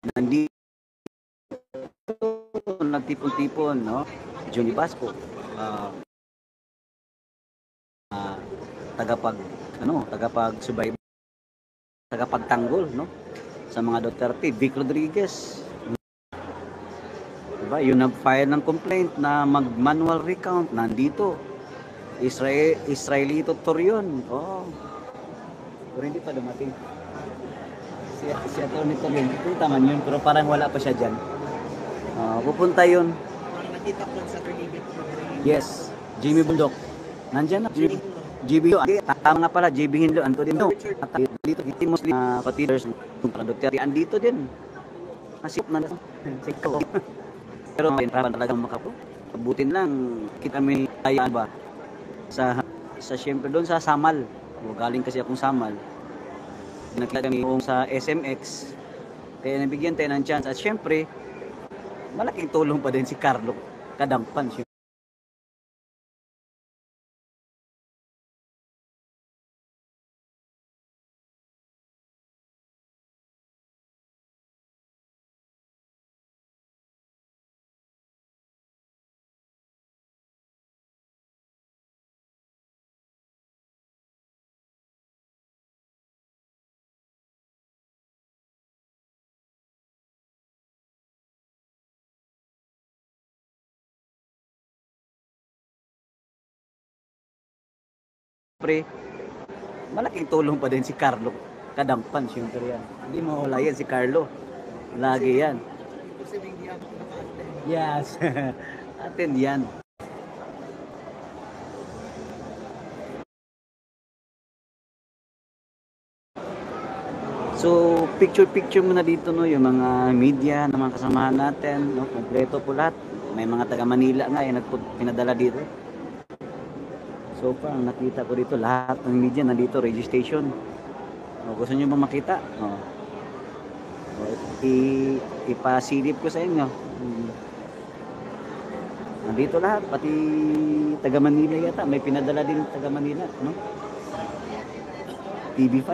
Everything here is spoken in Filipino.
nandito, nagtipon-tipon, no? Johnny Basco, tagapag, tagapag-subaybayan, tagapagtanggol, no? Sa mga Duterte, Vic Rodriguez, diba? Yung nag-file ng complaint na mag-manual recount, nandito. Israelito Torion, pero hindi pa dumating. Si Atty. Torion, pupunta man yun, pero parang wala pa siya dyan. Pupunta yun. Nakita ko sa Trinidad. Yes, Jimmy Bundok. Nandyan na. JB tama nga pala, JB Hinlo, Anto din. Dito, hindi Muslim patiders ng Duterte. Andito din. Nasip na lang. Pero talagang makapo. Abutin lang, kita may kaya ba? Sa siyempre doon sa Samal. Galing kasi akong Samal. Nakita kami sa SMX. Kaya nabigyan tayo ng chance. At siyempre, malaking tulong pa din si Carlo Kadampan. Siyempre, malaking tulong pa din si Carlo Kadampan. Siyempre yan. Hindi mo wala yan si Carlo. Lagi yan. Yes. Atin yan. So, picture-picture muna dito, no, yung mga media na mga kasamahan natin, no, kompleto po lahat. May mga taga Manila nga, pinadala dito. So far, nakita ko dito lahat ng media nandito, registration. Gusto niyo bang makita? Ipasilip ko sa inyo. Nandito lahat, pati taga Manila yata. May pinadala din taga Manila, no? TV5.